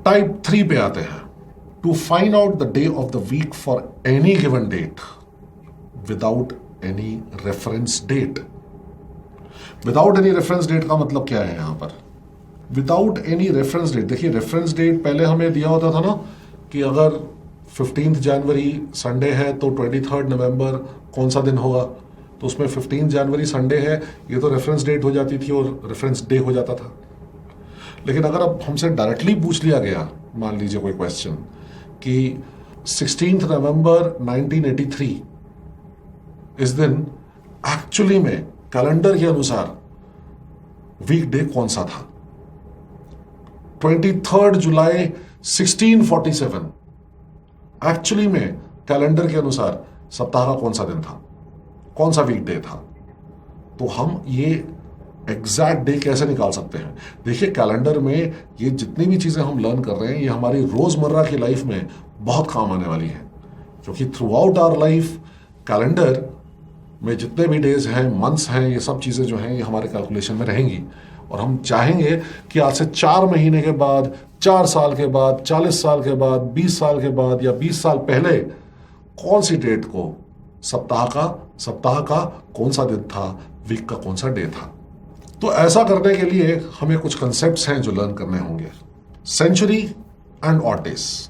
Type 3 पे आते हैं। To find out the day of the week for any given date without any reference date. Without any reference date का मतलब क्या है यहां पर? विदाउट एनी रेफरेंस डेट, देखिए रेफरेंस डेट पहले हमें दिया होता था ना कि अगर 15 जनवरी संडे है तो 23 नवंबर कौन सा दिन होगा, तो उसमें 15 जनवरी संडे है, ये तो रेफरेंस डेट हो जाती थी और रेफरेंस डे हो जाता था। लेकिन अगर अब हमसे डायरेक्टली पूछ लिया गया, मान लीजिए कोई क्वेश्चन कि 16 नवंबर 1983 इस दिन एक्चुअली में कैलेंडर के अनुसार वीकडे कौन सा था? 23 जुलाई 1647 एक्चुअली में कैलेंडर के अनुसार सप्ताह का कौन सा दिन था, कौन सा वीकडे था? तो हम ये एग्जैक्ट डे कैसे निकाल सकते हैं? देखिए कैलेंडर में ये जितनी भी चीजें हम लर्न कर रहे हैं ये हमारी रोजमर्रा की लाइफ में बहुत काम आने वाली है, क्योंकि throughout our life calendar में जितने भी डेज हैं, मंथ्स हैं, ये सब चीजें जो हैं ये हमारे कैलकुलेशन में रहेंगी। और हम चाहेंगे कि आज से 4 महीने के बाद, 4 साल के बाद, 40 साल के बाद, 20 साल के बाद या 20 साल पहले कौन सी डेट को सप्ताह का कौन सा दिन था, वीक का कौन सा डे था। तो ऐसा करने के लिए हमें कुछ कंसेप्ट्स हैं जो लर्न करने होंगे। Century and odd days.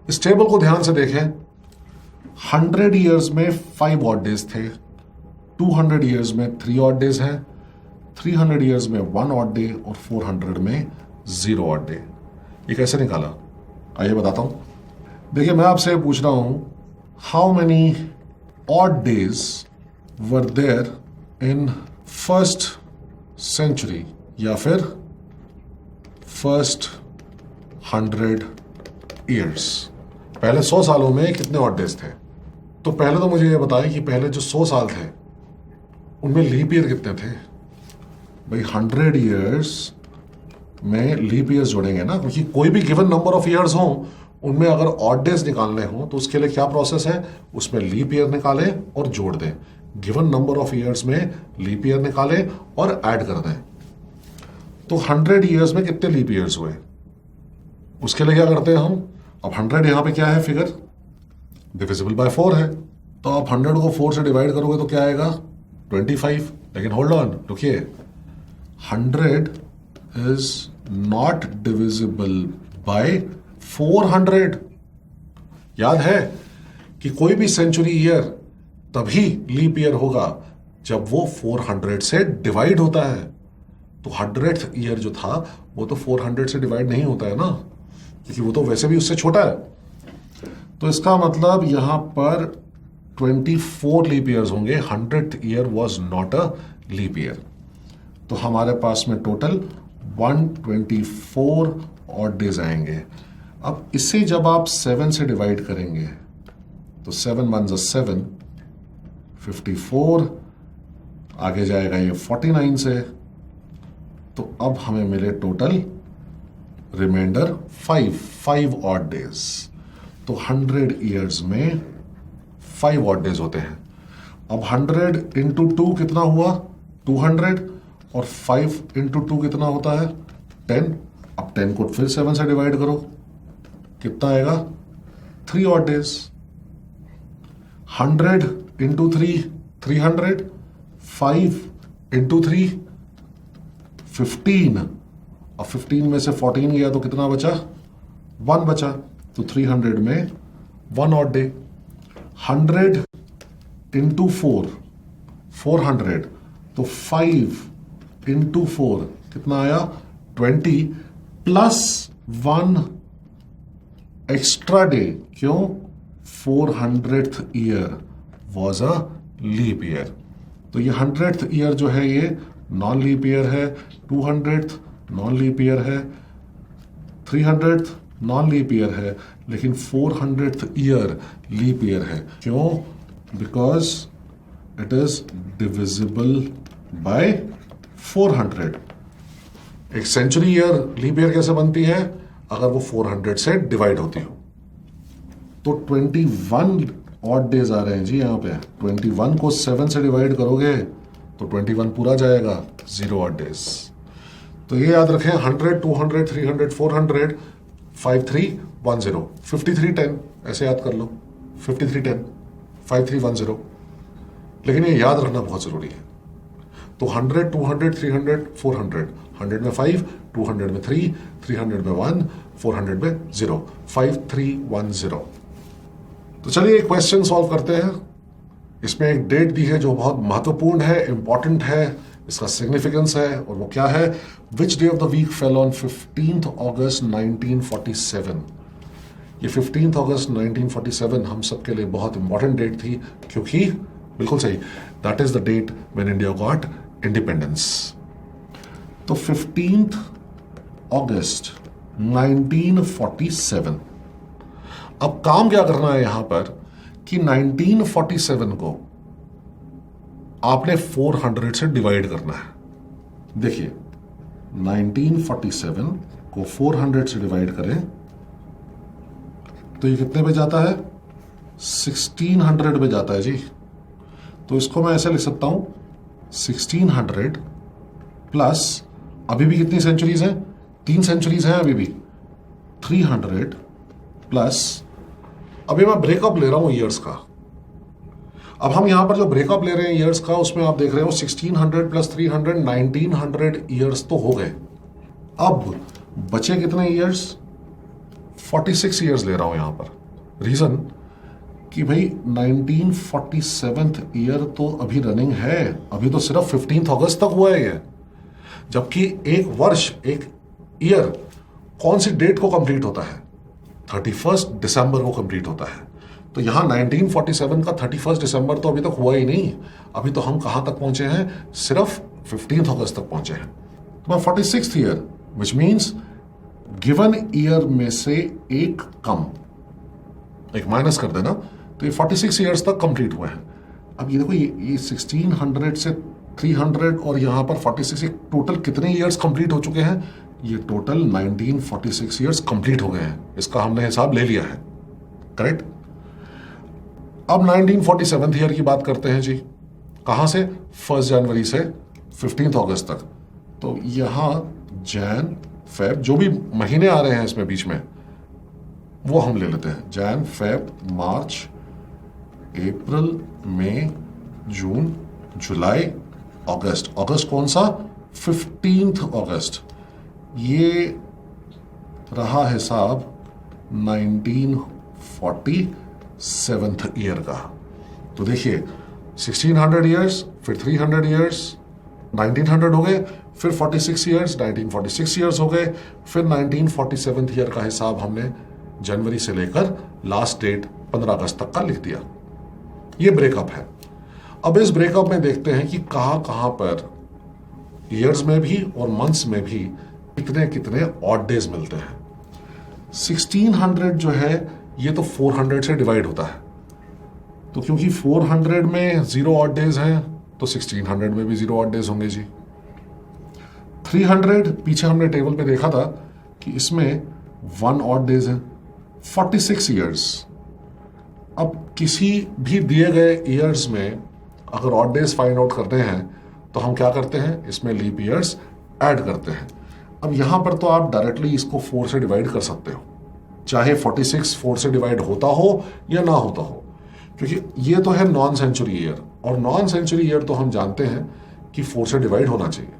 इस टेबल को ध्यान से देखें। 100 ईयर्स में 5 ऑड डेज थे, 200 ईयर्स में 3 ऑड डेज हैं, 300 ईयर्स में 1 ऑड डे और 400 में 0 ऑड डे। ये कैसे निकाला? आइए बताता हूं। देखिए मैं आपसे पूछ रहा हूं, how many odd days were there in first century या फिर फर्स्ट 100 ईयर्स? पहले 100 सालों में कितने ऑड डेज थे? तो पहले तो मुझे ये बताएं कि पहले जो 100 साल थे उनमें लीप ईयर कितने थे? भाई 100 ईयर्स में लीप ईयर्स जोड़ेंगे ना, क्योंकि कोई भी गिवन नंबर ऑफ ईयर्स हो उनमें अगर ऑड डेज निकालने हो तो उसके लिए क्या प्रोसेस है? उसमें लीप ईयर निकालें और जोड़ दें। गिवन नंबर ऑफ ईयर्स में लीप ईयर निकालें और ऐड कर दें। तो 100 ईयर्स में कितने लीप ईयर्स हुए? उसके लिए क्या करते हैं हम? अब 100 यहां पे क्या है फिगर? डिविजिबल बाय 4 है, तो आप 100 को 4 से डिवाइड करोगे तो क्या आएगा? 25। लेकिन होल्ड ऑन, रुकिए, 100 इज नॉट डिविजिबल बाय 400। याद है कि कोई भी सेंचुरी ईयर तभी लीप ईयर होगा जब वो 400 से डिवाइड होता है। तो 100th ईयर जो था वो तो 400 से डिवाइड नहीं होता है ना, क्योंकि वो तो वैसे भी उससे छोटा है। तो इसका मतलब यहां पर 24 लीप ईयर्स होंगे। 100th year was not a leap year. तो हमारे पास में टोटल 124 ऑड डेज आएंगे। अब इसे जब आप 7 से डिवाइड करेंगे तो 7 1 7, 54, आगे जाएगा ये 49 से, तो अब हमें मिले टोटल रिमाइंडर 5 ऑड डेज। तो 100 ईयर्स में 5 ऑड डेज होते हैं। अब 100 इंटू 2 कितना हुआ? 200, और 5 इंटू 2 कितना होता है? 10। अब 10 को फिर 7 से डिवाइड करो, कितना आएगा? 3 ऑड डेज। 100 into 3 300, 5 into 3 15। अब 15 में से 14 गया तो कितना बचा? 1 बचा। तो 300 में 1 ऑड डे। 100 इंटू 4 400, तो 5 इंटू 4 कितना आया? 20 प्लस 1 एक्स्ट्रा डे। क्यों? 400th year was a leap year. तो ये 100th ईयर जो है ये नॉन लीप ईयर है, 200th नॉन लीप ईयर है, 300th नॉन लीप ईयर है, लेकिन 400th ईयर लीप ईयर है। क्यों? Because it is divisible by 400। एक सेंचुरी ईयर लीप ईयर कैसे बनती है? अगर वो 400 से डिवाइड होती हो। तो 21 ऑड डेज आ रहे हैं जी यहाँ पे। 21 को 7 से डिवाइड करोगे तो 21 पूरा जाएगा, 0 ऑड डेज। तो ये याद रखें, 100, 200, 300, 400 5310, 5310 ऐसे याद कर लो, 5310, 5310। लेकिन ये याद रखना बहुत जरूरी है। तो 100, 200, 300, 400, 100 में 5, 200 में 3, 300 में 1, 400 में 0, 5310। तो चलिए एक क्वेश्चन सॉल्व करते हैं। इसमें एक डेट दी है जो बहुत महत्वपूर्ण है, इंपॉर्टेंट है, इसका सिग्निफिकेंस है, और वो क्या है? Which day of the week fell on 15th August 1947। ये 15th August 1947 हम सबके लिए बहुत इंपॉर्टेंट डेट थी, क्योंकि बिल्कुल सही, that is the date when India got independence. तो 15th August 1947। अब काम क्या करना है यहां पर कि 1947 को आपने 400 से डिवाइड करना है। देखिए 1947 को 400 से डिवाइड करें तो ये कितने पे जाता है? 1600 पे जाता है जी। तो इसको मैं ऐसे लिख सकता हूं, 1600 प्लस, अभी भी कितनी सेंचुरीज हैं? 3 सेंचुरीज हैं अभी भी, 300 प्लस, अभी मैं ब्रेकअप ले रहा हूं ईयर्स का। अब हम यहां पर जो ब्रेकअप ले रहे हैं ईयर्स का, उसमें आप देख रहे हो 1600 प्लस 300, 1900 ईयर्स तो हो गए। अब बचे कितने ईयर्स? 46 ईयर्स ले रहा हूं यहां पर। रीजन कि भाई 1947 ईयर तो अभी रनिंग है, अभी तो सिर्फ 15th August तक हुआ है ये। जबकि एक वर्ष, एक ईयर कौन सी डेट को कंप्लीट होता है? 31 दिसंबर को कंप्लीट होता है। तो यहां 1947 का 31 दिसंबर तो अभी तक हुआ ही नहीं। अभी तो हम कहां तक पहुंचे हैं? सिर्फ 15th August तक पहुंचे हैं। तो 46th year, which means given year में से एक कम, एक माइनस कर देना, तो ये 46 ईयर्स तक कंप्लीट हुए हैं। अब ये देखो, ये 1600 से 300 और यहां पर 46, टोटल कितने ईयर्स कंप्लीट हो चुके हैं? ये टोटल 1946 ईयर्स कंप्लीट हो गए हैं। इसका हमने हिसाब ले लिया है, करेक्ट। अब 1947 ईयर की बात करते हैं जी। कहां से? 1 जनवरी से 15th August तक। तो यहां जैन, फेब, जो भी महीने आ रहे हैं इसमें बीच में, वो हम ले लेते हैं। जैन, फेब, मार्च, अप्रैल, मई, जून, जुलाई, अगस्त। अगस्त कौन सा? 15th August। ये रहा हिसाब 1947 ईयर का। तो देखिए 1600 ईयर्स, फिर 300 ईयर्स, 1900 हो गए, फिर 46 ईयर्स, 1946 ईयर्स हो गए, फिर 1947 ईयर का हिसाब हमने जनवरी से लेकर लास्ट डेट 15 अगस्त तक का लिख दिया। ये ब्रेकअप है। अब इस ब्रेकअप में देखते हैं कि कहां कहां पर ईयर्स में भी और मंथ्स में भी कितने कितने ऑड डेज मिलते हैं। 1600 जो है ये तो 400 से डिवाइड होता है। तो क्योंकि 400 में 0 ऑड डेज हैं, तो 1600 में भी 0 ऑड डेज होंगे जी। 300 पीछे हमने टेबल पे देखा था कि इसमें 1 ऑड डेज है। 46 ईयर्स, अब किसी भी दिए गए ईयर्स में अगर ऑड डेज फाइंड आउट करते हैं तो हम क्या करते हैं? इसमें लीप ईयर्स ऐड करते हैं। अब यहां पर तो आप डायरेक्टली इसको 4 से डिवाइड कर सकते हो, चाहे 46 4 से डिवाइड होता हो या ना होता हो, क्योंकि ये तो है नॉन सेंचुरी ईयर, और नॉन सेंचुरी ईयर तो हम जानते हैं कि 4 से डिवाइड होना चाहिए।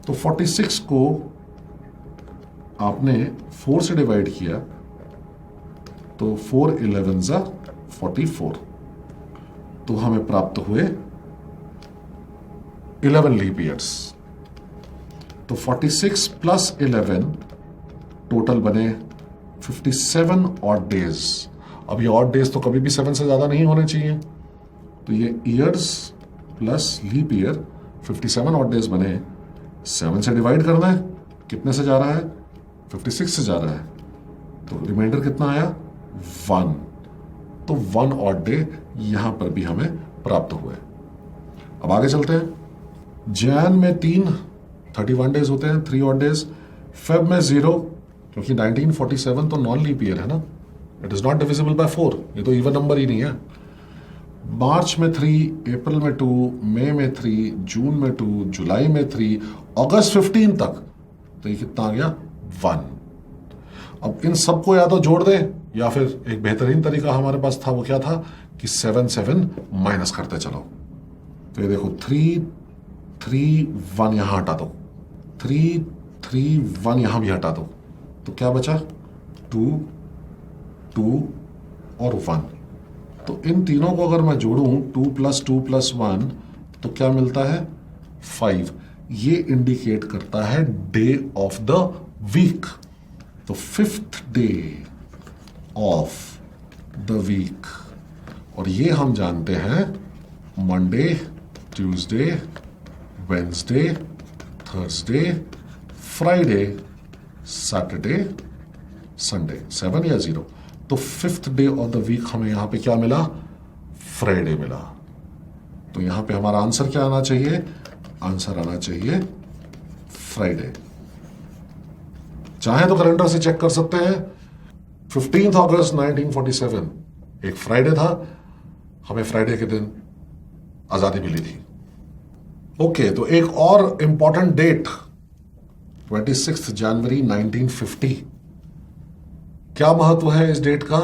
तो 46 को आपने 4 से डिवाइड किया तो 4 11 44, तो हमें प्राप्त हुए 11 लीप ईयर्स। तो 46 प्लस 11 टोटल बने 57 ऑड डेज। अब ये ऑड डेज तो कभी भी 7 से ज्यादा नहीं होने चाहिए, तो ये years plus leap year 57 odd days बने। 7 से डिवाइड करना है, कितने से जा रहा है? 56 से जा रहा है, तो रिमाइंडर कितना आया? 1। तो 1 ऑड डे यहां पर भी हमें प्राप्त हुए। अब आगे चलते हैं। जैन में 31 डेज होते हैं, 3 ऑड डेज। फेब में 0, क्योंकि 1947 तो नॉन लीप ईयर है ना, it is not divisible by 4, ये तो इवन नंबर ही नहीं है। मार्च में 3, अप्रैल में 2, मई में 3, जून में 2, जुलाई में 3, अगस्त 15 तक, तो ये कितना आ गया? 1। अब इन सबको या तो जोड़ दें या फिर एक बेहतरीन तरीका हमारे पास था, वो क्या था कि 7 7 माइनस करते चलो। तो ये देखो 3 3 1 यहां हटा दो, 3 3 1 यहां भी हटा दो, तो क्या बचा 2 2 और 1। तो इन तीनों को अगर मैं जोड़ूं 2 + 1 तो क्या मिलता है 5। ये इंडिकेट करता है डे ऑफ द वीक। तो 5th day of the week, और ये हम जानते हैं Monday, Tuesday, Wednesday, Thursday, Friday, Saturday, Sunday, 7 या 0। तो 5th day of the week हमें यहां पे क्या मिला, फ्राइडे मिला। तो यहां पे हमारा आंसर क्या आना चाहिए, आंसर आना चाहिए फ्राइडे। चाहे तो कैलेंडर से चेक कर सकते हैं, 15 अगस्त 1947 एक फ्राइडे था, हमें फ्राइडे के दिन आजादी मिली थी। ओके, तो एक और इंपॉर्टेंट डेट 26 जनवरी 1950। क्या महत्व है इस डेट का?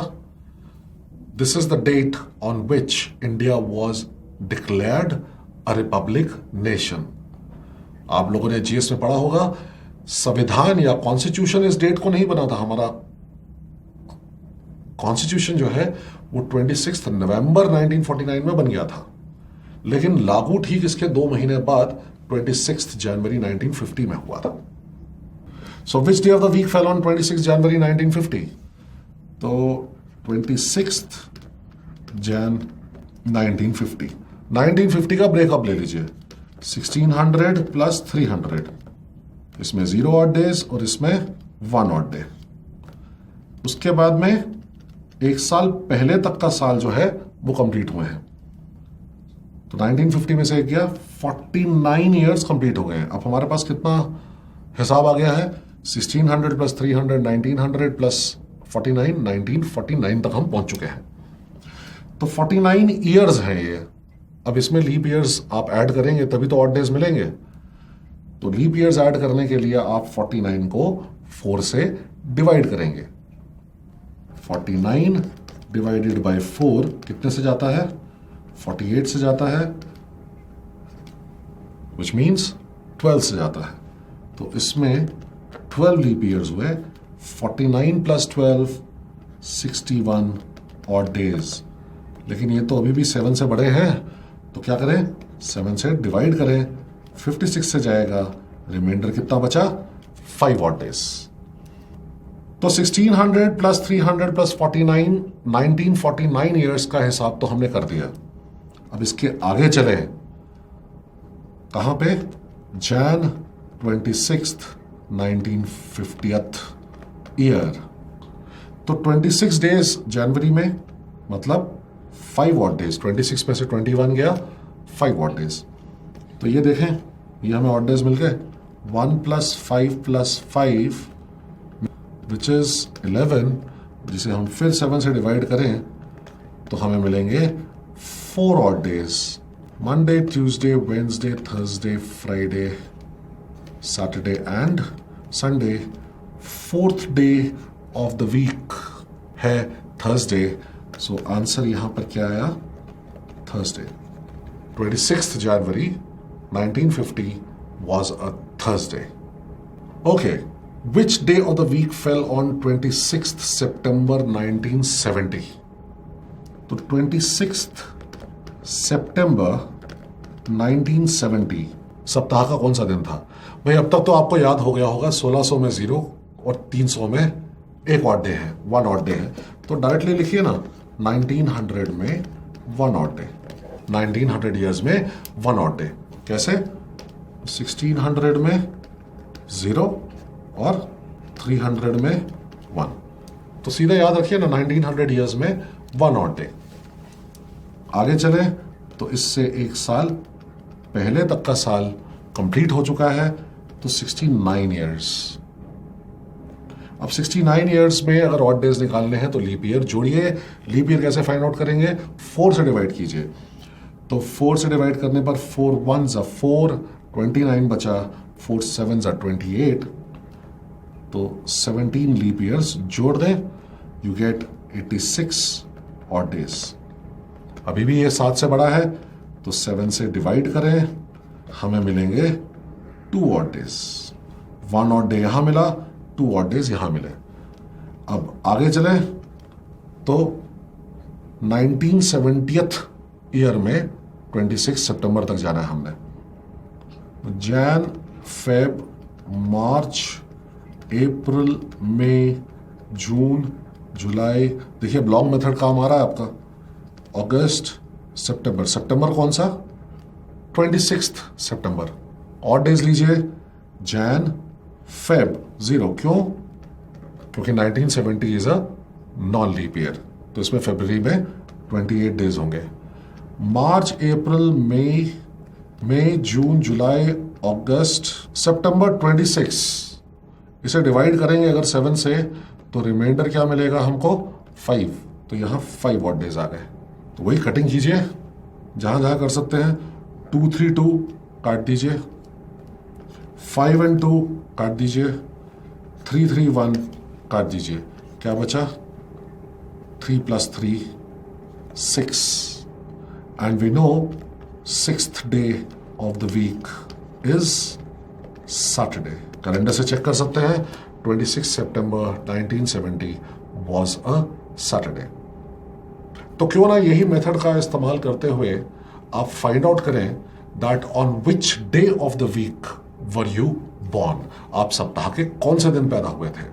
This is the date on which India was declared a republic nation. आप लोगों ने जीएस में पढ़ा होगा, संविधान या कॉन्स्टिट्यूशन इस डेट को नहीं बना था। हमारा कॉन्स्टिट्यूशन जो है वो 26 नवंबर 1949 में बन गया था, लेकिन लागू ठीक इसके 2 महीने बाद 26 जनवरी 1950 में हुआ था। So which day of the week fell on 26 January 1950? तो 26 जन 1950। 1950 का ब्रेकअप ले लीजिए, 1600 + 300, इसमें 0 ऑड डेज और इसमें 1 ऑड डे। उसके बाद में एक साल पहले तक का साल जो है वो कंप्लीट हुए हैं। तो 1950 में से एक गया, 49 ईयर्स कंप्लीट हो गए हैं। अब हमारे पास कितना हिसाब आ गया है, 1600 + 300 1900 + 49 1949 तक हम पहुंच चुके हैं। तो 49 ईयर्स हैं ये। अब इसमें लीप ईयर्स आप ऐड करेंगे तभी तो ऑड डेज मिलेंगे। तो लीप ईयर्स ऐड करने के लिए आप 49 को 4 से डिवाइड करेंगे। 49 डिवाइडेड बाय 4 कितने से जाता है, 48 से जाता है, विच मीन्स 12 से जाता है। तो इसमें 12 लीप ईयर्स हुए, 49 + 12 61 ऑड डेज। लेकिन ये तो अभी भी 7 से बड़े हैं, तो क्या करें, 7 से डिवाइड करें, 56 से जाएगा, रिमाइंडर कितना बचा, 5 ऑड डेज। तो 1600 + 300 + 49 1949 ईयर्स का हिसाब तो हमने कर दिया। अब इसके आगे चले, कहां पे, जैन 26 1950th ईयर। तो 26 डेज जनवरी में, मतलब 5 ऑड डेज, 26 में से 21 गया, 5 ऑड डेज। तो ये देखें, ये हमें ऑड डेज मिल गए, 1 + 5 + 5 विच इज 11, जिसे हम फिर 7 से डिवाइड करें तो हमें मिलेंगे 4 odd days. Monday, Tuesday, Wednesday, Thursday, Friday, Saturday and Sunday. 4th day of the week है थर्सडे। सो आंसर यहां पर क्या आया, Thursday. 26 January 1950 was a Thursday. Okay, which day of the week fell on 26th September 1970? तो 26th September 1970 सप्ताह का कौन सा दिन था? भाई अब तक तो आपको याद हो गया होगा, 1600 में 0 और 300 में एक ऑड डे है, 1 ऑड डे है। तो डायरेक्टली लिखिए ना, 1900 में 1 ऑड डे, 1900 ईयर्स में 1 ऑड डे। कैसे? 1600 में 0 और 300 में 1। तो सीधा याद रखिए ना, 1900 ईयर्स में 1 ऑड डे। आगे चले तो इससे एक साल पहले तक का साल कंप्लीट हो चुका है, तो 69 ईयर्स। अब 69 ईयर्स में अगर ऑड डेज निकालने हैं तो लीप ईयर जोड़िए। लीप ईयर कैसे फाइंड आउट करेंगे? 4 से डिवाइड कीजिए। तो 4 से डिवाइड करने पर 4 1 4, 29 बचा, 4 7 28, तो 17 लीप ईयर्स जोड़ दें, यू गेट 86 ऑड डेज। अभी भी ये 7 से बड़ा है तो 7 से डिवाइड करें, हमें मिलेंगे 2 ऑड डेज। 1 ऑड डे यहां मिला, 2 ऑड डेज यहां मिले। अब आगे चलें तो 1970th ईयर में 26 सितंबर तक जाना है हमने। जैन, फेब, मार्च, अप्रैल, मई, जून, जुलाई, देखिए अब लॉन्ग मेथड काम आ रहा है आपका। अगस्त, सितंबर, सितंबर कौन सा? 26 सितंबर। ऑड डेज लीजिए, जैन, फेब 0, क्यों? क्योंकि 1970 is a non leap year, तो इसमें फरवरी में 28 डेज होंगे। मार्च, अप्रैल, मई, जून, जुलाई, अगस्त, सितंबर 26। इसे डिवाइड करेंगे अगर 7 से तो रिमाइंडर क्या मिलेगा हमको? 5। तो यहां 5 ऑड डेज आ गए। तो वही कटिंग कीजिए जहां जहां कर सकते हैं। 2, 3, 2 काट दीजिए, 5 और 2 काट दीजिए, 3, 3, 1 काट दीजिए। क्या बचा? 3 + 3 6, and we know 6th day of the week is Saturday. Calendar से चेक कर सकते हैं, 26 सितंबर 1970 was a Saturday. तो क्यों ना यही मेथड का इस्तेमाल करते हुए आप फाइंड आउट करें that on which day of the week were you born. आप सप्ताह के कौन से दिन पैदा हुए थे,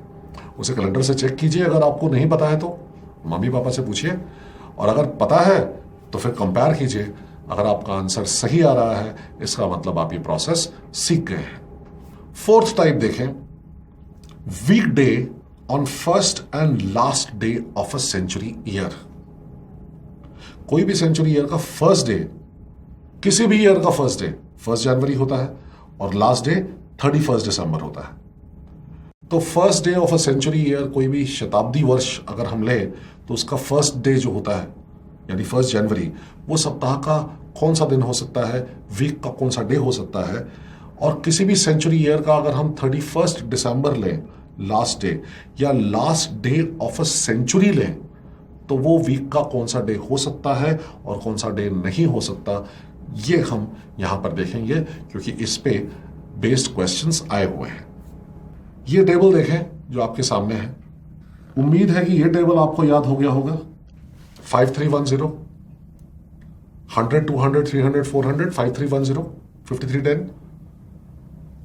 उसे कैलेंडर से चेक कीजिए। अगर आपको नहीं पता है तो मम्मी पापा से पूछिए, और अगर पता है तो फिर कंपेयर कीजिए। अगर आपका आंसर सही आ रहा है इसका मतलब आप ये प्रोसेस सीख गए हैं। 4th टाइप देखें, week day on first and last day of a century year. कोई भी सेंचुरी ईयर का फर्स्ट डे, किसी भी ईयर का फर्स्ट डे 1 जनवरी होता है और लास्ट डे 31 दिसंबर होता है। तो first day of a century year, कोई भी शताब्दी वर्ष अगर हम ले तो उसका फर्स्ट डे जो होता है यानी 1 जनवरी, वो सप्ताह का कौन सा दिन हो सकता है, वीक का कौन सा डे हो सकता है। और किसी भी सेंचुरी ईयर का अगर हम 31 दिसंबर लें लास्ट डे, या last day of a century लें, तो वो वीक का कौन सा डे हो सकता है और कौन सा डे नहीं हो सकता, ये हम यहां पर देखेंगे क्योंकि इस पे बेस्ड क्वेश्चंस आए हुए हैं। ये टेबल देखें जो आपके सामने है, उम्मीद है कि ये टेबल आपको याद हो गया होगा। 5, 3, 1, 0, 100, 200, 300, 400, 5, 3, 1, 0, 53, 10,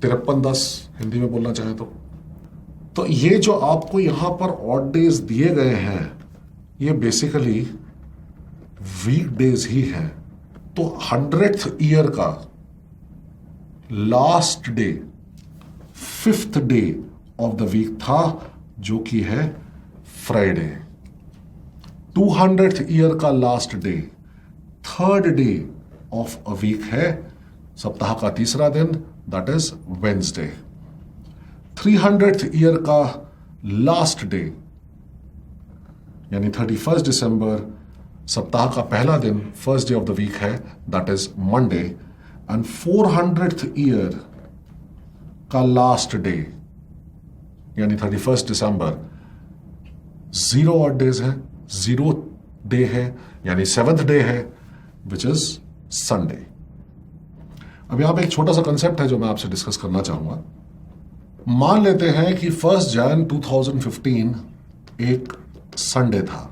53, 10 हिंदी में बोलना चाहें तो ये जो आपको यहां पर ऑड डेज दिए गए हैं ये बेसिकली वीक डेज ही हैं। तो 100th ईयर का last day 5th day of the week था जो कि है फ्राइडे। 200th ईयर का last day 3rd day of a week है, सप्ताह का तीसरा दिन, that is Wednesday. 300th year का लास्ट डे यानी 31 दिसंबर, सप्ताह का पहला दिन, first day of the week है, that is Monday. And 400th year का लास्ट डे यानी 31 दिसंबर, 0 ऑड डेज है, 0 डे है यानी 7th डे है, विच इज संडे। अब यहां पे एक छोटा सा कंसेप्ट है जो मैं आपसे डिस्कस करना चाहूंगा। मान लेते हैं कि 1 जनवरी 2015 एक संडे था।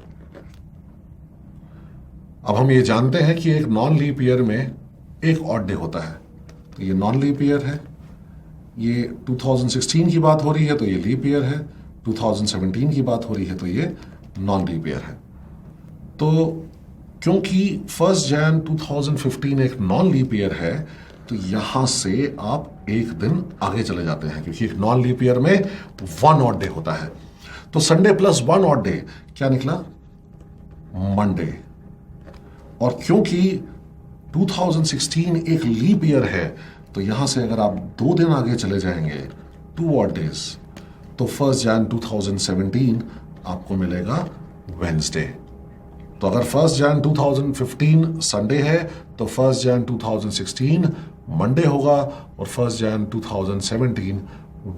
अब हम ये जानते हैं कि एक नॉन लीप ईयर में एक ऑड डे होता है, तो ये नॉन लीप ईयर है। ये 2016 की बात हो रही है तो ये लीप ईयर है, 2017 की बात हो रही है तो ये नॉन लीप ईयर है। तो क्योंकि 1 जनवरी 2015 एक नॉन लीप ईयर है तो यहां से आप एक दिन आगे चले जाते हैं, क्योंकि एक नॉन लीप ईयर में 1 ऑड डे होता है। तो संडे प्लस 1 ऑड डे क्या निकला? मंडे। और क्योंकि 2016 एक लीप ईयर है तो यहां से अगर आप 2 दिन आगे चले जाएंगे, 2 ऑड डेज, तो 1 जनवरी 2017 आपको मिलेगा वेंसडे। तो अगर 1 जनवरी 2015 संडे है तो 1 जनवरी 2016 मंडे होगा और 1 जनवरी 2017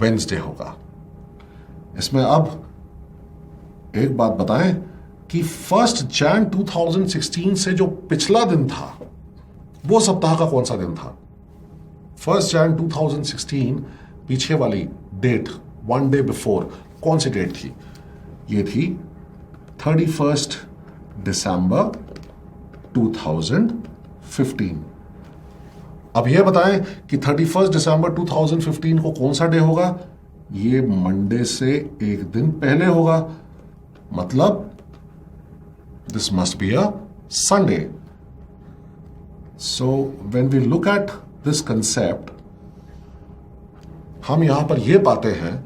वेंसडे होगा। इसमें अब एक बात बताएं कि 1 जैन 2016 से जो पिछला दिन था वो सप्ताह का कौन सा दिन था? 1 जैन 2016 पीछे वाली डेट, 1 डे बिफोर, कौन सी डेट थी? ये थी 31 दिसंबर 2015। अब यह बताएं कि 31 दिसंबर 2015 को कौन सा डे होगा? ये मंडे से एक दिन पहले होगा, मतलब this must be a Sunday. So when we look at this concept, हम यहां पर यह पाते हैं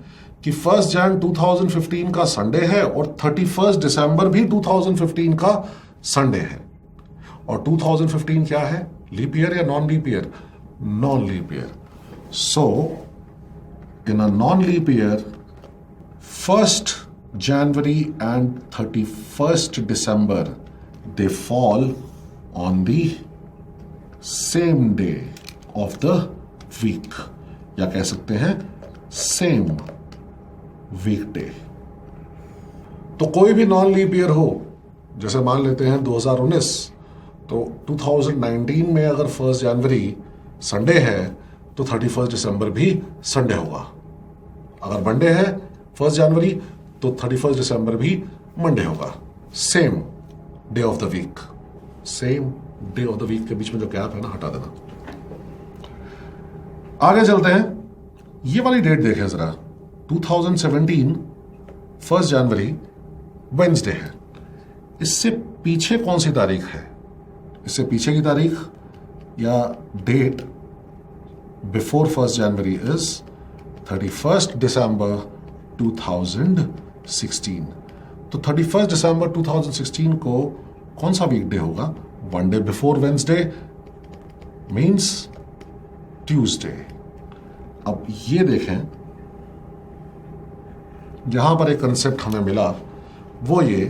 कि 1 जैन 2015 का संडे है और 31 दिसंबर भी 2015 का संडे है। और 2015 क्या है? लीप ईयर या non leap year? Non leap year. So in a non leap year, 1 January and 31 December, they fall on the same day of the week, या कह सकते हैं सेम वीकडे। तो कोई भी नॉन लीप ईयर हो, जैसे मान लेते हैं 2019, तो 2019 में अगर 1 जनवरी संडे है तो 31 दिसंबर भी संडे होगा। अगर मंडे है 1 जनवरी तो 31 दिसंबर भी मंडे होगा। Same day of the week, same day of the week के बीच में जो गैप है ना, हटा देना। आगे चलते हैं, ये वाली डेट देखें जरा। 2017 1 जनवरी वेंसडे है। इससे पीछे कौन सी तारीख है? इससे पीछे की तारीख या डेट बिफोर 1 जनवरी इज 31 दिसंबर 2016। तो 31 दिसंबर 2016 को कौन सा वीकडे होगा? 1 day before Wednesday means Tuesday. अब ये देखें, यहां पर एक कंसेप्ट हमें मिला, वो ये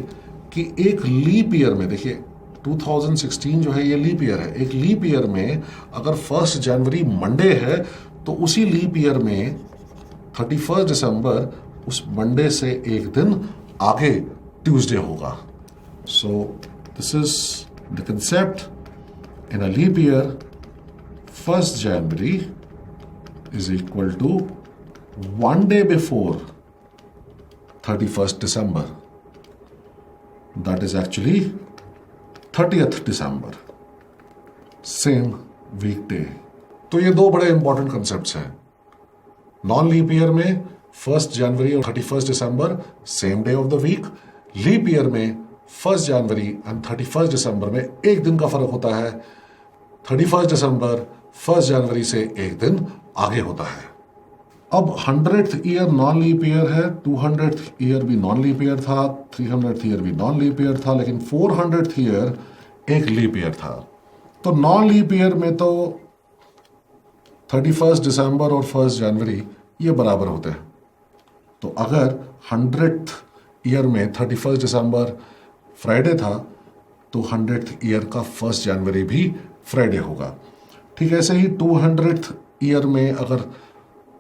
कि एक लीप ईयर में, देखिए 2016 जो है ये लीप ईयर है। एक लीप ईयर में अगर 1 जनवरी मंडे है तो उसी लीप ईयर में 31 दिसंबर उस मंडे से एक दिन आगे ट्यूसडे होगा। So this is the concept. In a leap year 1 January is equal to 1 day before 31 December, that is actually 30th December, same weekday. तो ये दो बड़े इंपॉर्टेंट कंसेप्ट्स हैं। नॉन लीप ईयर में 1 जनवरी और 31 दिसंबर same day of the week. Leap year में 1 जनवरी एंड 31 दिसंबर में एक दिन का फर्क होता है। 31 दिसंबर 1 जनवरी से एक दिन आगे होता है। अब 100th year non leap year है, 200th ईयर भी नॉन लीप ईयर था, 300th ईयर भी नॉन लीप ईयर था, लेकिन 400th ईयर एक लीप ईयर था। तो नॉन लीप ईयर में तो 31 दिसंबर और 1 जनवरी ये बराबर होते हैं। तो अगर 100th ईयर में 31 दिसंबर फ्राइडे था तो 100th ईयर का 1 जनवरी भी फ्राइडे होगा। ठीक ऐसे ही 200th ईयर में अगर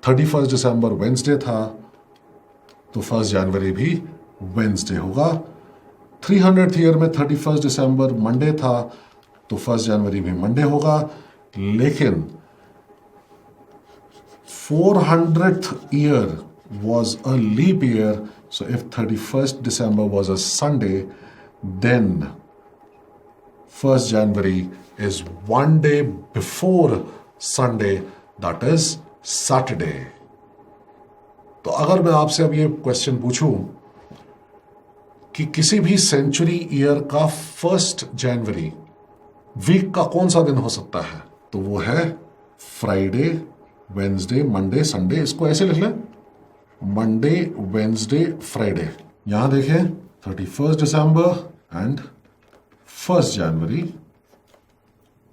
31 दिसंबर वेंसडे था तो 1 जनवरी भी वेंसडे होगा। 300th ईयर में 31 दिसंबर मंडे था तो 1 जनवरी भी मंडे होगा। लेकिन 400th year was a leap year, so if 31st December was a Sunday, then 1st January is 1 day before Sunday, that is Saturday. तो अगर मैं आपसे अब ये क्वेश्चन पूछूं कि किसी भी सेंचुरी ईयर का 1 जनवरी वीक का कौन सा दिन हो सकता है, तो वो है फ्राइडे, वेंसडे, मंडे, संडे। इसको ऐसे लिख लें, मंडे, वेंसडे, फ्राइडे। यहां देखें 31 December and 1 January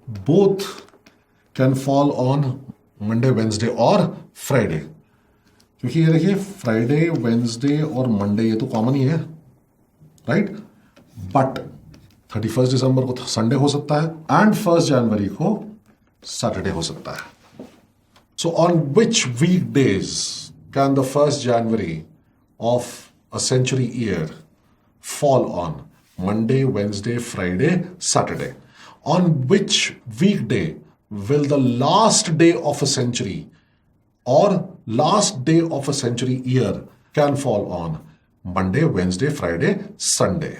both can fall on Monday, Wednesday और फ्राइडे। क्योंकि ये देखिए फ्राइडे, वेंसडे और मंडे ये तो कॉमन ही है, राइट? बट 31 दिसंबर को संडे हो सकता है एंड 1 जनवरी को सैटरडे हो सकता है। So on which weekdays can the 1st January of a century year fall on Monday, Wednesday, Friday, Saturday? On which weekday will the last day of a century or last day of a century year can fall on Monday, Wednesday, Friday, Sunday?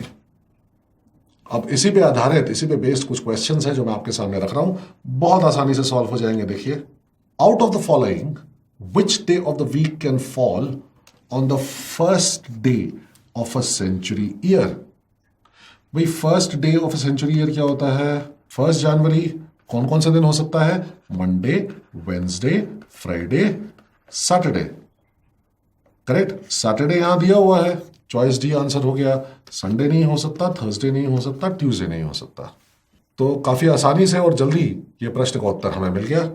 अब इसी पे आधारित, इसी पे based कुछ questions हैं जो मैं आपके सामने रख रहा हूं, बहुत आसानी से सॉल्व हो जाएंगे. देखिए, out of the following which day of the week can fall on the first day of a century year? भाई first day of a century year क्या होता है? 1 जनवरी. कौन कौन से दिन हो सकता है? Monday, Wednesday, Friday, Saturday. Correct. Saturday यहां दिया हुआ है, चॉइस डी आंसर हो गया. संडे नहीं हो सकता, थर्सडे नहीं हो सकता, ट्यूसडे नहीं हो सकता. तो काफी आसानी से और जल्दी ये प्रश्न का उत्तर हमें मिल गया.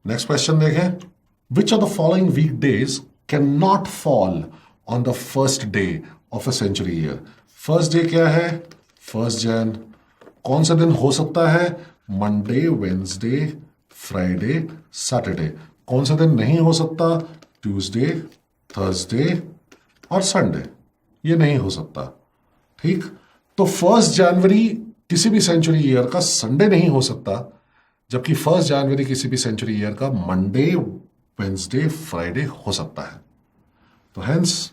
नेक्स्ट क्वेश्चन देखें. Which of the following weekdays cannot fall on the first day of a century year? First day क्या है? 1 जन. कौन सा दिन हो सकता है? Monday, Wednesday, Friday, Saturday. कौन सा दिन नहीं हो सकता? ट्यूसडे, थर्सडे और संडे. ये नहीं हो सकता. ठीक. तो 1 जनवरी किसी भी सेंचुरी ईयर का संडे नहीं हो सकता, जबकि 1 जनवरी किसी भी सेंचुरी ईयर का मंडे, वेंसडे, फ्राइडे हो सकता है. तो hence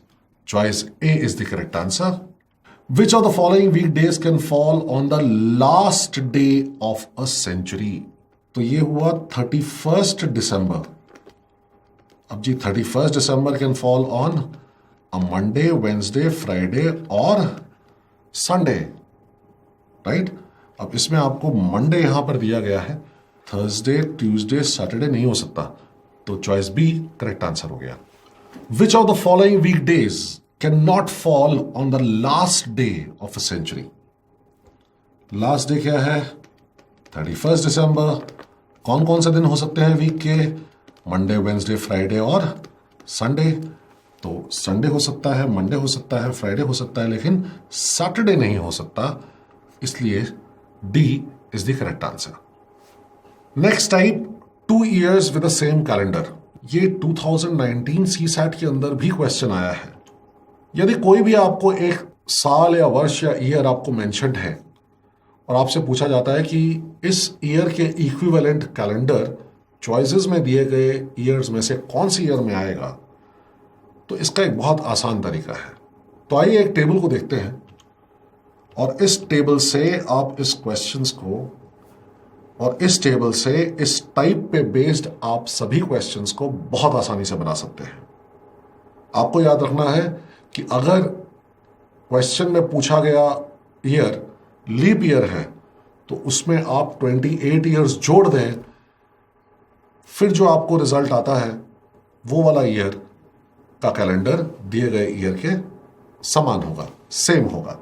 choice a is the correct answer. Which of the following week days can fall on the last day of a century? तो ये हुआ 31 दिसंबर. अब जी 31 दिसंबर can fall on a Monday, Wednesday, Friday और संडे. राइट. अब इसमें आपको मंडे यहां पर दिया गया है, थर्सडे, ट्यूसडे, सैटरडे नहीं हो सकता. तो चॉइस बी करेक्ट आंसर हो गया. Which of the following week days can not fall on the last day of a century? Last day क्या है? 31 दिसंबर. कौन कौन से दिन हो सकते हैं वीक के? मंडे, वेंसडे, फ्राइडे और संडे. तो संडे हो सकता है, मंडे हो सकता है, फ्राइडे हो सकता है, लेकिन सैटरडे नहीं हो सकता. इसलिए D is the correct answer. Next type, 2 years with the same calendar. ये 2019 CSAT के अंदर भी क्वेश्चन आया है. यदि कोई भी आपको एक साल या वर्ष या ईयर आपको मेंशन्ड है और आपसे पूछा जाता है कि इस ईयर के इक्विवेलेंट कैलेंडर चॉइसेस में दिए गए ईयर्स में से कौन सी ईयर में आएगा, तो इसका एक बहुत आसान तरीका है. तो आइए एक टेबल को देखते हैं और इस टेबल से आप इस क्वेश्चंस को और इस टेबल से इस टाइप पे बेस्ड आप सभी क्वेश्चंस को बहुत आसानी से बना सकते हैं. आपको याद रखना है कि अगर क्वेश्चन में पूछा गया ईयर लीप ईयर है तो उसमें आप 28 ईयर्स जोड़ दें, फिर जो आपको रिजल्ट आता है वो वाला ईयर का कैलेंडर दिए गए ईयर के समान होगा, सेम होगा.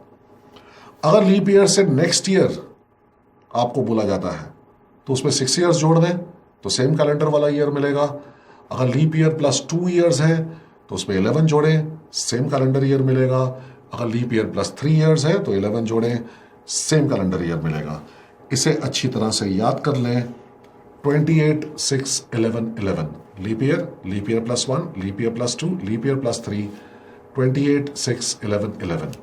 अगर लीप ईयर से नेक्स्ट ईयर आपको बोला जाता है तो उसमें 6 ईयर्स जोड़ दें तो सेम कैलेंडर वाला ईयर मिलेगा. अगर लीप ईयर प्लस 2 ईयर्स है तो उसमें 11 जोड़ें, सेम कैलेंडर ईयर मिलेगा. अगर लीप ईयर प्लस 3 ईयर्स है तो 11 जोड़ें, सेम कैलेंडर ईयर मिलेगा. इसे अच्छी तरह से याद कर लें. 28, 6, 11, 11. Leap year plus 1, leap year plus 2, leap year plus 3. 28, 6, 11, 11.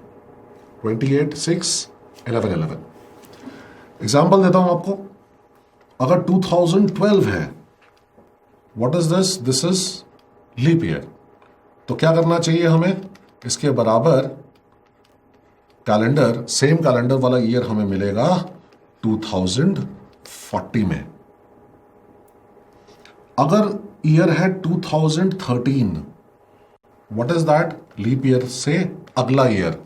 28, 6, 11, 11. Example देता हूं आपको. अगर 2012 है, what is this? This is leap year. तो क्या करना चाहिए हमें? इसके बराबर कैलेंडर, सेम कैलेंडर वाला ईयर हमें मिलेगा 2040 में. अगर ईयर है 2013, what is that? Leap year से अगला ईयर,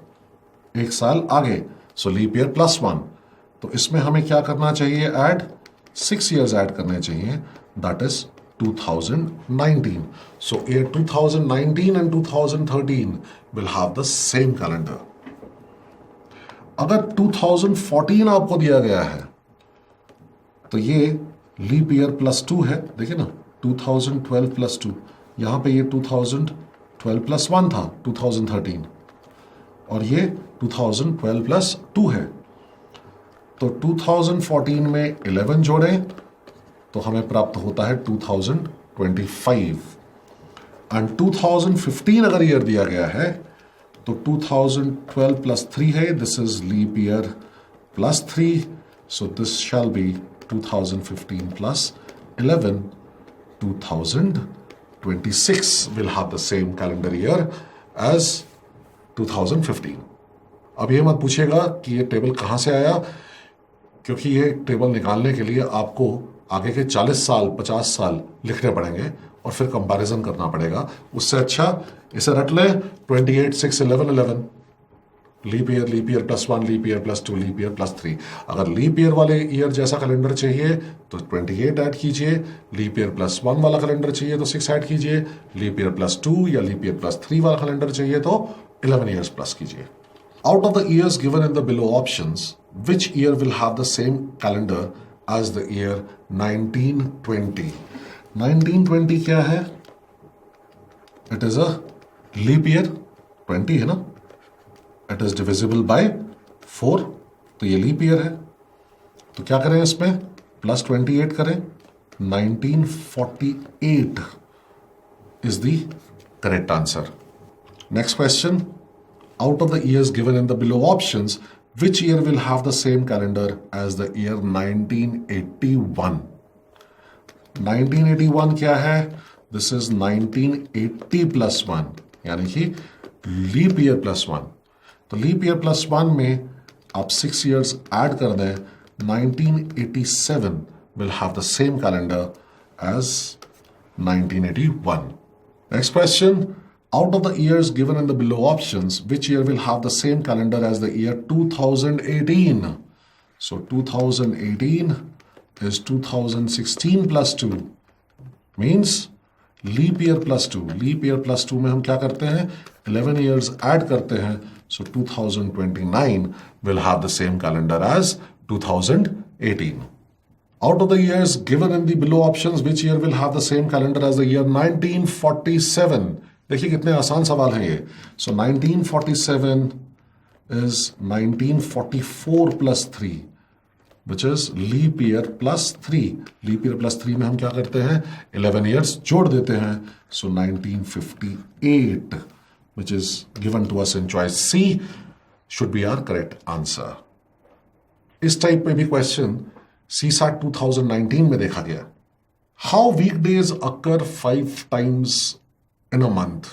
एक साल आगे. सो लीप ईयर प्लस 1. तो इसमें हमें क्या करना चाहिए? ऐड 6 ईयर्स ऐड करने चाहिए. That is 2019. So year 2019 and 2013 will have the same calendar. अगर 2014 आपको दिया गया है तो ये लीप ईयर प्लस 2 है. देखिए ना, 2012 प्लस 2. यहां पे ये 2012 प्लस 1 था 2013 और ये 2012 प्लस 2 है. तो 2014 में 11 जोड़ें तो हमें प्राप्त होता है 2025. एंड 2015 अगर ईयर दिया गया है तो 2012 प्लस 3 है, this is leap year plus 3, so this shall be 2015 plus 11, 2026 will have the same calendar year as 2015. अब ये मत पूछिएगा कि ये टेबल कहाँ से आया, क्योंकि ये टेबल निकालने के लिए आपको आगे के 40 साल 50 साल लिखने पड़ेंगे और फिर कंपैरिजन करना पड़ेगा। उससे अच्छा इसे रट लें 28, 6, 11, 11, leap year plus 1, leap year plus 2, leap year plus 3। अगर लीप ईयर वाले ईयर जैसा कैलेंडर चाहिए तो 28 ऐड कीजिए, लीप ईयर प्लस 1 वाला कैलेंडर चाहिए तो 6 ऐड कीजिए, लीप ईयर प्लस 2 या लीप ईयर प्लस 3 वाला कैलेंडर चाहिए तो 11 ईयर्स प्लस कीजिए। Out of the years given in the below options, which year will have the same calendar as the year 1920? 1920 क्या है? It is a leap year, 20 है ना, it is divisible by 4, तो ये leap year है। तो क्या करें इसमें? प्लस 28 करें, 1948 is the correct answer. Next question, out of the years given in the below options, which year will have the same calendar as the year 1981? 1981 क्या है? दिस इज 1980 प्लस 1, यानी कि लीप ईयर प्लस 1। तो leap year plus 1 में आप 6 years add कर दें, 1987 will have the same calendar as 1981। Next question, out of the years given in the below options, which year will have the same calendar as the year 2018? So 2018 is 2016 plus 2, means leap year plus 2। Leap year plus 2 में हम क्या करते हैं? 11 years add करते हैं, सो 2029 will have the same calendar as 2018. Out of the years given in the below options, which year will have the same calendar as the year 1947? देखिए कितने आसान सवाल हैं ये। So 1947 is 1944 plus 3, which is leap year plus 3। Leap year plus 3 में हम क्या करते हैं? 11 ईयर्स जोड़ देते हैं, सो 1958, which is given to us in choice C, should be our correct answer. इस टाइप में भी क्वेश्चन CSAT 2019 में देखा गया। How weekdays occur 5 times in a month?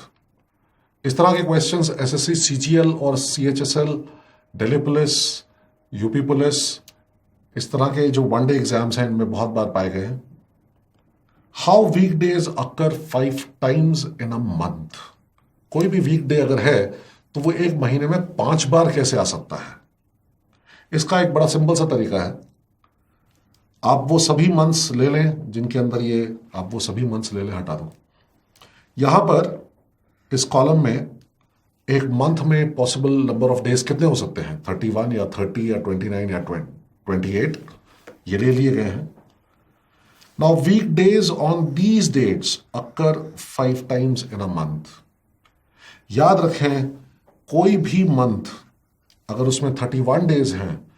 इस तरह के क्वेश्चंस SSC CGL और CHSL, Delhi police, UP police, इस तरह के जो वनडे एग्जाम्स हैं इनमें बहुत बार पाए गए हैं। How weekdays occur 5 times in a month? कोई भी वीकडे अगर है तो वो एक महीने में 5 बार कैसे आ सकता है? इसका एक बड़ा सिंपल सा तरीका है। आप वो सभी मंथ्स ले लें जिनके अंदर ये, आप वो सभी मंथ्स ले लें, हटा दो। यहां पर इस कॉलम में एक मंथ में पॉसिबल नंबर ऑफ डेज कितने हो सकते हैं? 31 या 30 या 29 या 28, ये ले लिए गए हैं। Now weekdays on these dates occur 5 times in a month. याद रखें, कोई भी मंथ अगर उसमें 31 डेज हैं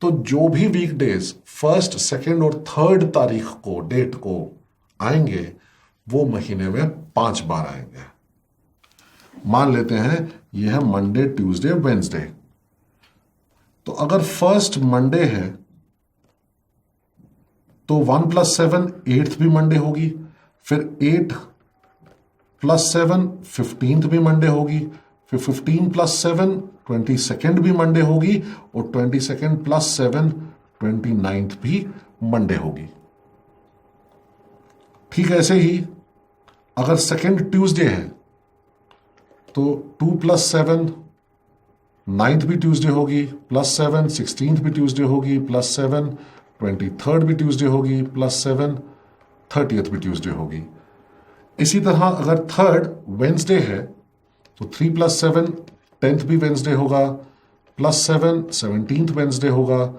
तो जो भी वीकडेज 1st, 2nd और 3rd तारीख को, डेट को आएंगे वो महीने में 5 बार आएंगे। मान लेते हैं ये है मंडे, ट्यूसडे, वेंसडे। तो अगर 1st मंडे है तो 1 + 7 8th भी मंडे होगी, फिर 8 + 7 15th भी मंडे होगी, फिर 15 + 7 22nd भी मंडे होगी, और 22nd + 7 29th भी मंडे होगी। ठीक ऐसे ही अगर 2nd ट्यूसडे है तो 2 + 7 9th भी ट्यूसडे होगी, +7 16th भी ट्यूसडे होगी, +7 23rd भी ट्यूसडे होगी, +7 30th भी ट्यूसडे होगी। इसी तरह अगर 3rd वेंसडे है तो 3 + 7 10th भी वेंसडे होगा, +7 17th वेंसडे होगा,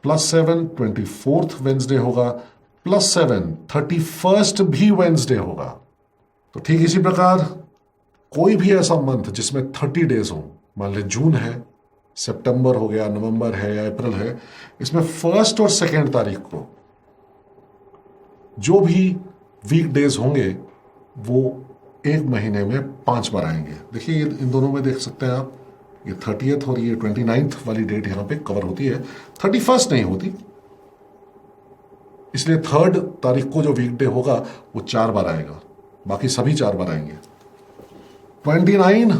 +7 24th वेंसडे होगा, +7 31st भी वेंसडे होगा। तो ठीक इसी प्रकार कोई भी ऐसा मंथ जिसमें 30 डेज हो, मान ले जून है, सितंबर हो गया, नवंबर है या अप्रैल है, इसमें 1st और 2nd तारीख को जो भी वीक डेज होंगे वो एक महीने में 5 बार आएंगे। देखिए इन दोनों में देख सकते हैं आप, ये 30th और ये 29th वाली डेट यहां पे कवर होती है, 31st नहीं होती, इसलिए 3rd तारीख को जो वीकडे होगा वो 4 बार आएगा, बाकी सभी 4 बार आएंगे। 29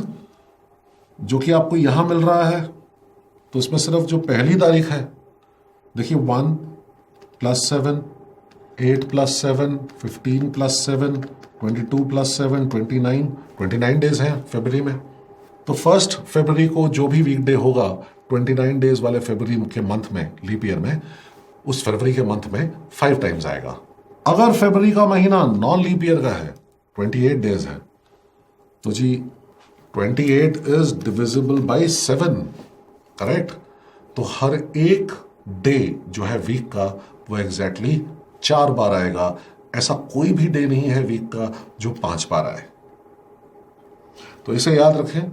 जो कि आपको यहां मिल रहा है, तो इसमें सिर्फ जो पहली तारीख है, देखिए 1 + 7, 8 + 7, 15 + 7, 22 + 7, 29 डेज हैं फरवरी में। तो 1 फरवरी को जो भी वीकडे होगा 29 डेज वाले फरवरी के मंथ में, लीप ईयर में, उस फरवरी के मंथ में 5 टाइम्स आएगा। अगर फरवरी का महीना नॉन लीप ईयर का है, 28 डेज है, तो जी 28 इज डिविजिबल बाय 7, करेक्ट। तो हर एक डे जो है वीक का वो एग्जैक्टली 4 बार आएगा। ऐसा कोई भी डे नहीं है वीक का जो 5 बार आए। तो इसे याद रखें,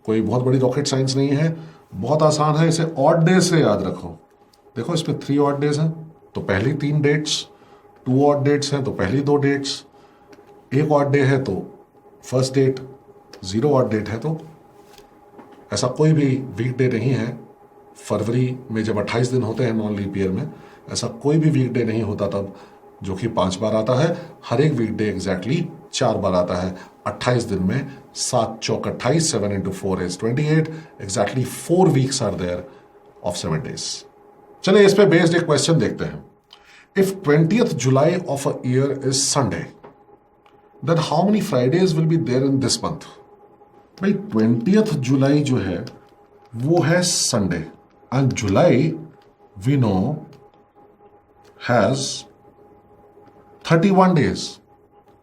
कोई बहुत बड़ी रॉकेट साइंस नहीं है, बहुत आसान है। इसे ऑड डे से याद रखो। देखो इसमें 3 ऑड डेज हैं तो पहली 3 डेट्स, 2 ऑड डेट्स हैं तो पहली 2 डेट्स, 1 ऑड डे है तो फर्स्ट डेट, 0 ऑड डेट है तो। ऐसा कोई भी वीक डे नहीं है फरवरी में जब 28 दिन होते हैं नॉन लीप ईयर में, ऐसा कोई भी वीक डे नहीं होता तब जो कि 5 बार आता है। हर एक वीक डे एग्जैक्टली 4 बार आता है 28 दिन में। 7 चौक 28, 7 × 4 is 28, exactly 4 weeks are there of 7 days. चलिए इस पे बेस्ड एक क्वेश्चन देखते हैं। If 20th July of a year is Sunday, then how many Fridays will be there in this month? भाई 20th जुलाई जो है वो है Sunday, and July we know has 31 days,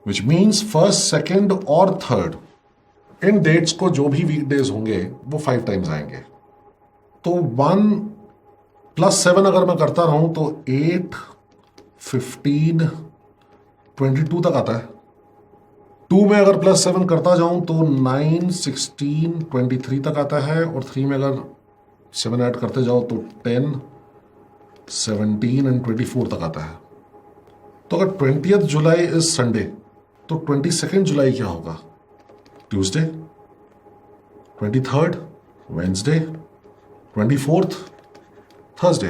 which means 1st, 2nd और 3rd इन dates को जो भी वीक डेज होंगे वो 5 टाइम्स आएंगे। तो 1 + 7 अगर मैं करता रहूं तो 8, 15, 22 तक आता है। 2 में अगर +7 करता जाऊं तो 9, 16, 23 तक आता है, और 3 में अगर 7 ऐड करते जाओ तो 10, 17 एंड 24 तक आता है। तो अगर 20th जुलाई इज संडे तो 22nd जुलाई क्या होगा? Tuesday, 23rd Wednesday, 24th Thursday.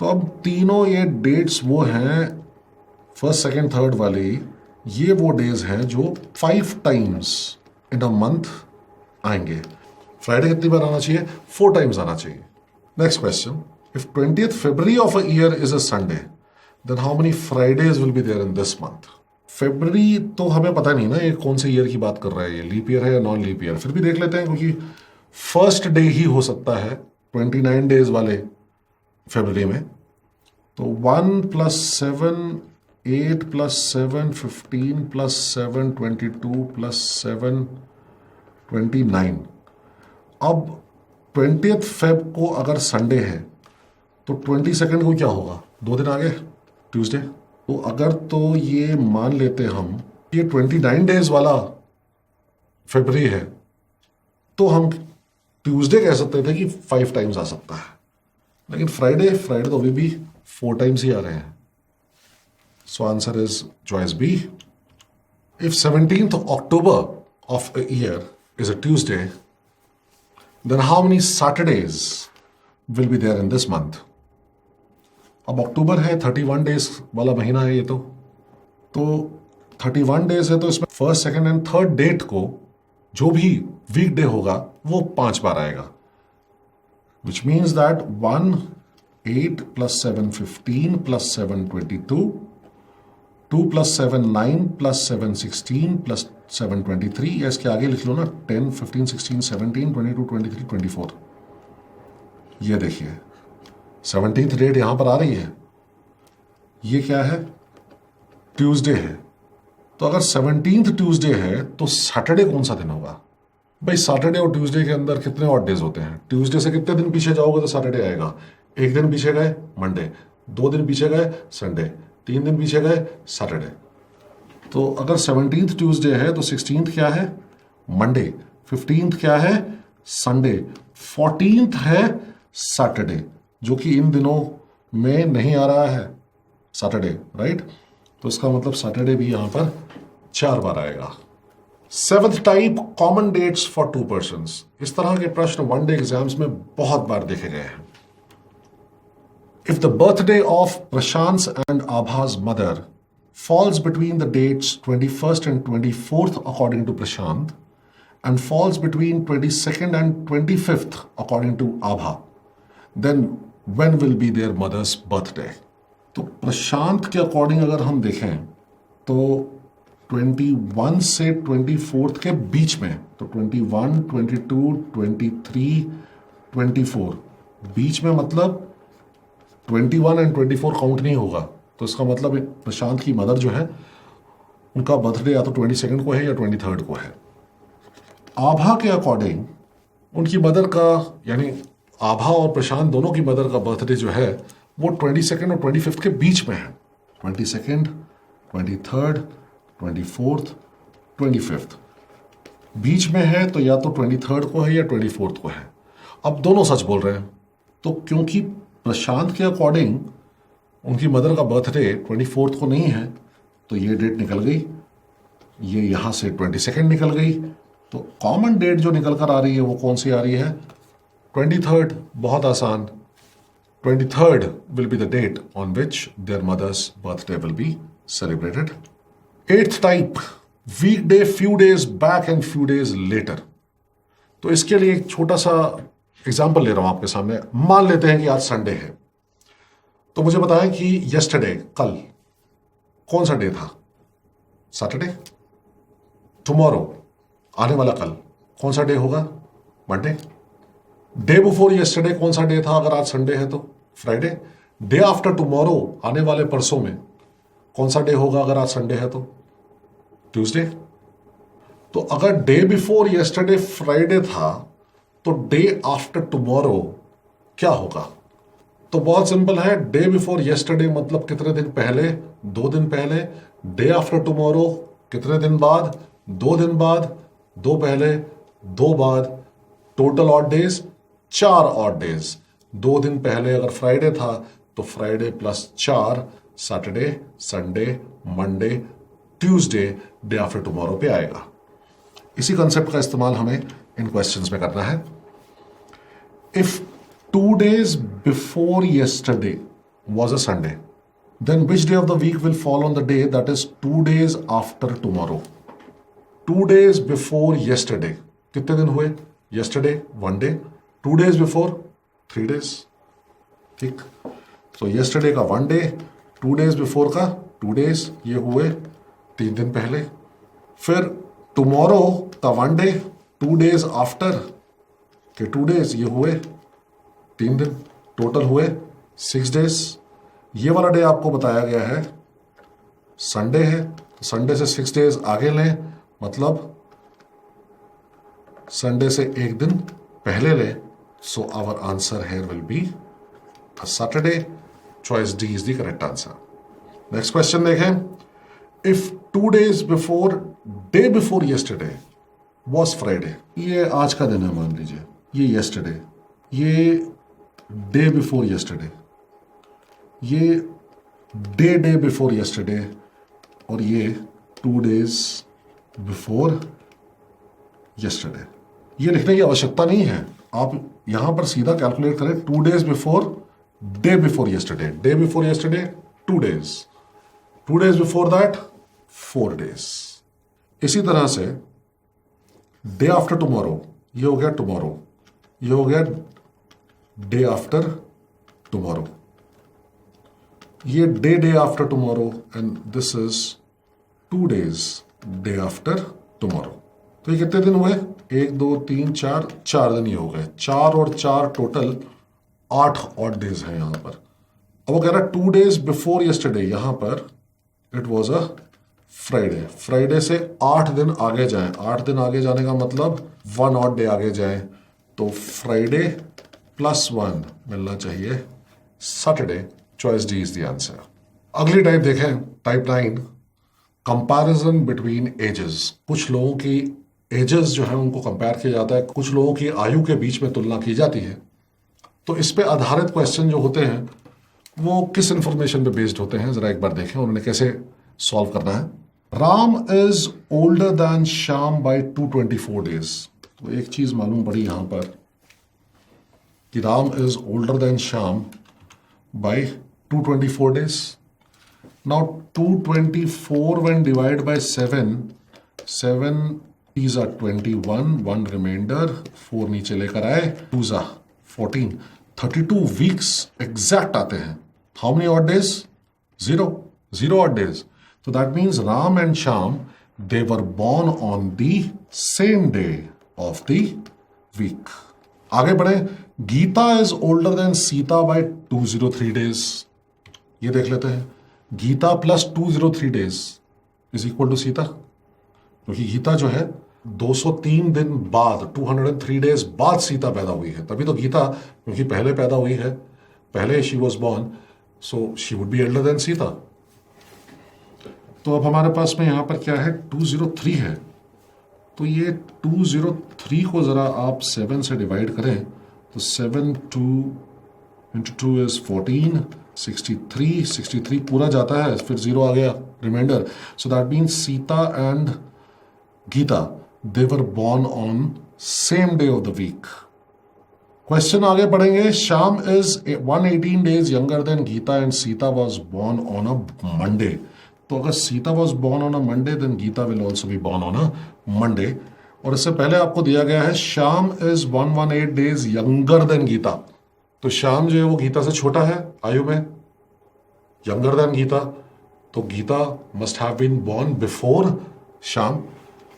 तो अब तीनों ये डेट्स वो हैं 1st, 2nd, 3rd वाली, ये वो डेज हैं जो 5 टाइम्स इन अ मंथ आएंगे। फ्राइडे कितनी बार आना चाहिए? 4 टाइम्स आना चाहिए। Next question, if 20th February of a year is a Sunday, then how many Fridays will be there in this month? फरवरी तो हमें पता नहीं ना ये कौन से ईयर की बात कर रहा है, ये लीप ईयर है या नॉन लीप ईयर। फिर भी देख लेते हैं क्योंकि फर्स्ट डे ही हो सकता है 29 डेज वाले फरवरी में। तो 1 + 7, 8 + 7, 15 + 7, 22 + 7, 29। अब 20th फेब को अगर संडे है तो 22nd को क्या होगा? 2 दिन आगे, ट्यूसडे। तो अगर तो ये मान लेते हम ये 29 डेज वाला फरवरी है, तो हम ट्यूसडे कह सकते थे कि 5 टाइम्स आ सकता है, लेकिन फ्राइडे तो अभी भी 4 टाइम्स ही आ रहे हैं। So answer is choice B. If 17th October of a year is a Tuesday, then how many Saturdays will be there in this month? अब अक्टूबर है, 31 डेज वाला महीना है ये तो 31 डेज है, तो इसमें 1st, 2nd and 3rd date को जो भी वीक डे होगा वो 5 बार आएगा, विच मीन्स दैट 1, 8 + 7, 15 + 7, 22, 2 + 7, 9 + 7, 16 + 7, 23, या इसके आगे लिख लो ना 10, 15, 16, 17, 22, 23, 24। ये देखिए 17th डेट यहां पर आ रही है, ये क्या है? ट्यूसडे है। तो अगर 17th ट्यूसडे है तो सैटरडे कौन सा दिन होगा? भाई सैटरडे और ट्यूसडे के अंदर कितने ऑड डेज होते हैं? ट्यूसडे से कितने दिन पीछे जाओगे तो सैटरडे आएगा। 1 दिन पीछे गए मंडे, 2 दिन पीछे गए संडे, 3 दिन पीछे गए सैटरडे। तो अगर 17th ट्यूसडे है तो 16th क्या है? मंडे, 15th क्या है? संडे, 14th है सैटरडे, जो कि इन दिनों में नहीं आ रहा है सैटरडे, राइट। तो इसका मतलब सैटरडे भी यहां पर 4 बार आएगा। Seventh type, common dates for two persons. इस तरह के प्रश्न वनडे एग्जाम्स में बहुत बार देखे गए हैं। If the birthday of Prashant and Abha's mother falls between the dates 21st and 24th according to Prashant and falls between 22nd and 25th according to Abha, then when will be their mother's birthday? तो प्रशांत के according अगर हम देखें तो 21 से 24th के बीच में, तो 21, 22, 23, 24 बीच में, मतलब 21 एंड 24 काउंट नहीं होगा। तो इसका मतलब प्रशांत की मदर जो है उनका बर्थडे या तो 22 को है या 23 को है। आभा के अकॉर्डिंग उनकी मदर का, यानी आभा और प्रशांत दोनों की मदर का बर्थडे जो है वो 22 और 25 के बीच में है। 22, 23, 24, 25 बीच में है, तो या तो 23 को है या 24 को है। अब दोनों सच बोल रहे हैं, तो क्योंकि प्रशांत के अकॉर्डिंग उनकी मदर का बर्थडे 24 को नहीं है, तो ये डेट निकल गई, ये यहाँ से 22 निकल गई। तो कॉमन डेट जो निकल कर आ रही है वो कौन सी आ रही है? 23। बहुत आसान, 23 will be the date on which their mother's birthday will be celebrated. Eighth type, week day few days back and few days later. तो इसके लिए एक छोटा सा एग्जाम्पल ले रहा हूं आपके सामने। मान लेते हैं कि आज संडे है, तो मुझे बताएं कि यस्टरडे, कल कौन सा डे था? सैटरडे। टुमारो, आने वाला कल, कौन सा डे होगा? मंडे। डे बिफोर यस्टरडे कौन सा डे था अगर आज संडे है तो? फ्राइडे। डे आफ्टर टुमारो, आने वाले परसों में, कौन सा डे होगा अगर आज संडे है तो? ट्यूसडे। तो अगर डे बिफोर यस्टरडे फ्राइडे था तो डे आफ्टर टुमारो क्या होगा? तो बहुत सिंपल है, डे बिफोर यस्टरडे मतलब कितने दिन पहले? 2 दिन पहले। डे आफ्टर टुमारो कितने दिन बाद? 2 दिन बाद। 2 पहले, 2 बाद। Total odd days 4 odd days. 2 दिन पहले अगर फ्राइडे था तो Friday plus 4 Saturday, Sunday, Monday, Tuesday, day after tomorrow पे आएगा। इसी कंसेप्ट का इस्तेमाल हमें इन क्वेश्चंस में करना है। If 2 days before yesterday was a Sunday, then which day of the week will fall on the day that is 2 days after tomorrow? 2 days before yesterday कितने दिन हुए? Yesterday 1 day, 2 days before 3 days। ठीक, तो yesterday का 1 day, 2 days before का 2 days, ये हुए 3 दिन पहले। फिर tomorrow का 1 day, 2 days after के 2 days, ये हुए 3 दिन। टोटल हुए 6 डेज। ये वाला डे आपको बताया गया है संडे है, तो संडे से 6 डेज आगे लें, मतलब संडे से 1 दिन पहले लें। So our answer here will be a Saturday. Choice D is the correct answer. Next question देखें। If 2 days before, day before yesterday was Friday, ये आज का दिन है मान लीजिए, ये यस्टरडे, ये डे बिफोर यस्टरडे, ये डे बिफोर यस्टरडे, और ये 2 days बिफोर यस्टरडे। ये लिखने की आवश्यकता नहीं है, आप यहां पर सीधा कैलकुलेट करें। 2 days before, day before yesterday, day before yesterday 2 days, 2 days before that 4 days। इसी तरह से डे आफ्टर टुमारो, ये हो गया टुमारो, ये हो गया डे आफ्टर टुमारो, ये day after tomorrow, and this is 2 days day after tomorrow. तो ये कितने दिन हुए? 1, 2, 3, 4 दिन ही हो गए। 4 और 4 टोटल 8 ऑड डेज हैं यहां पर। अब वो कह रहा है 2 days बिफोर यस्टरडे, यहां पर it was a Friday. Friday से 8 दिन आगे जाएं, 8 दिन आगे जाने का मतलब 1 ऑड डे आगे जाएं, तो फ्राइडे प्लस 1 मिलना चाहिए Saturday. Choice D is the answer. अगली टाइप देखें, टाइप 9, कंपैरिजन बिटवीन एजेस। कुछ लोगों की एजेस जो है उनको कंपेयर किया जाता है, कुछ लोगों की आयु के बीच में तुलना की जाती है। तो इस पे आधारित क्वेश्चन जो होते हैं वो किस इंफॉर्मेशन पे बेस्ड होते हैं, जरा एक बार देखें उन्होंने कैसे सॉल्व करना है। Ram is older than Shyam by 224 days. तो एक चीज मालूम पड़ी यहां पर कि Ram is older than Shyam by 224 days. Now 224 when divided by 7 is a 21, 1 remainder, 4 नीचे लेकर आए, 2 is a 14, 32 weeks exact आते हैं. How many odd days? 0 odd days. So that means Ram and Shyam, they were born on the same day of the week. आगे बढ़े, Gita is older than Sita by 203 days. ये देख लेते हैं, Gita plus 203 days is equal to Sita, क्योंकि गीता जो है 203 दिन बाद, 203 days बाद सीता पैदा हुई है, तभी तो गीता, क्योंकि पहले पैदा हुई है, पहले she was born, so she would be elder than Sita. तो अब हमारे पास में यहां पर क्या है, 203 है. तो ये 203 को जरा आप 7 से डिवाइड करें तो 7 2 into 2 is 14, 63 पूरा जाता है, फिर 0 आ गया reminder. So that means Sita and Gita, they were born on same day of the week. Question आगे पढ़ेंगे. Shyam is 118 days younger than Gita and Sita was born on a Monday. तो अगर Sita was born on a Monday then Gita will also be born on a Monday. और इससे पहले आपको दिया गया है Shyam is 118 days younger than Gita. तो श्याम जो है वो गीता से छोटा है आयु में, यंगर देन गीता. तो Gita must have been born before Shyam.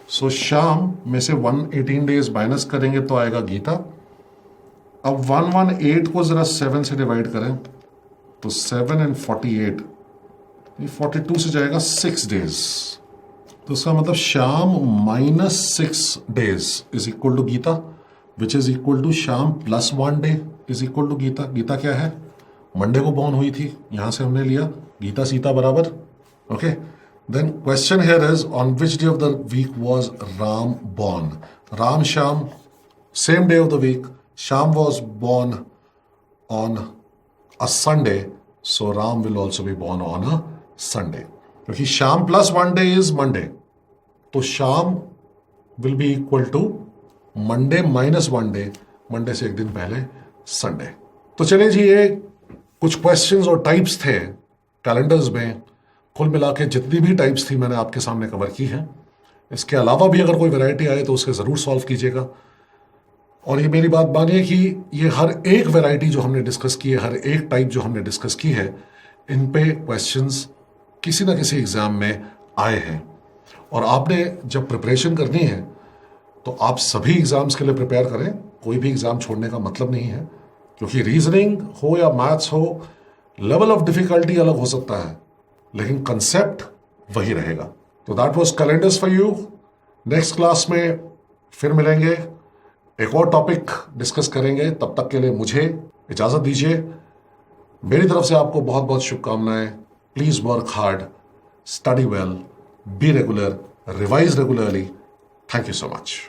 So Shyam में से 118 days माइनस करेंगे तो आएगा गीता. अब 118 को जरा 7 से डिवाइड करें तो 7 and 48, 42 से जाएगा 6 days. तो इसका मतलब Shyam -6 days is equal to Gita, which is equal to Shyam plus 1 day is equal to Gita. Gita क्या है, मंडे को बॉर्न हुई थी, यहां से हमने लिया गीता सीता बराबर. Okay, then question here is on which day of the week was Ram born. Ram Shyam same day of the week. Shyam was born on a Sunday, so Ram will also be born on a Sunday. क्योंकि Shyam plus 1 day is Monday, तो Shyam will be equal to Monday minus 1 day, Monday से एक दिन पहले Sunday. तो चलिए जी, ये कुछ क्वेश्चंस और टाइप्स थे कैलेंडर्स में. कुल मिला के जितनी भी टाइप्स थी मैंने आपके सामने कवर की हैं. इसके अलावा भी अगर कोई वैरायटी आए तो उसके ज़रूर सॉल्व कीजिएगा. और ये मेरी बात मानिए कि ये हर एक वैरायटी जो हमने डिस्कस की है, हर एक टाइप जो हमने डिस्कस की है, इन पे क्वेश्चंस किसी ना किसी एग्जाम में आए हैं. और आपने जब प्रिपरेशन करनी है तो आप सभी एग्जाम्स के लिए प्रिपेयर करें. कोई भी एग्जाम छोड़ने का मतलब नहीं है, क्योंकि रीजनिंग हो या मैथ्स हो, लेवल ऑफ डिफिकल्टी अलग हो सकता है, लेकिन कंसेप्ट वही रहेगा. तो that was calendars for you. Next class में फिर मिलेंगे, एक और टॉपिक डिस्कस करेंगे. तब तक के लिए मुझे इजाजत दीजिए. मेरी तरफ से आपको बहुत बहुत शुभकामनाएं. Please work hard, study well, be regular, revise regularly. Thank you so much.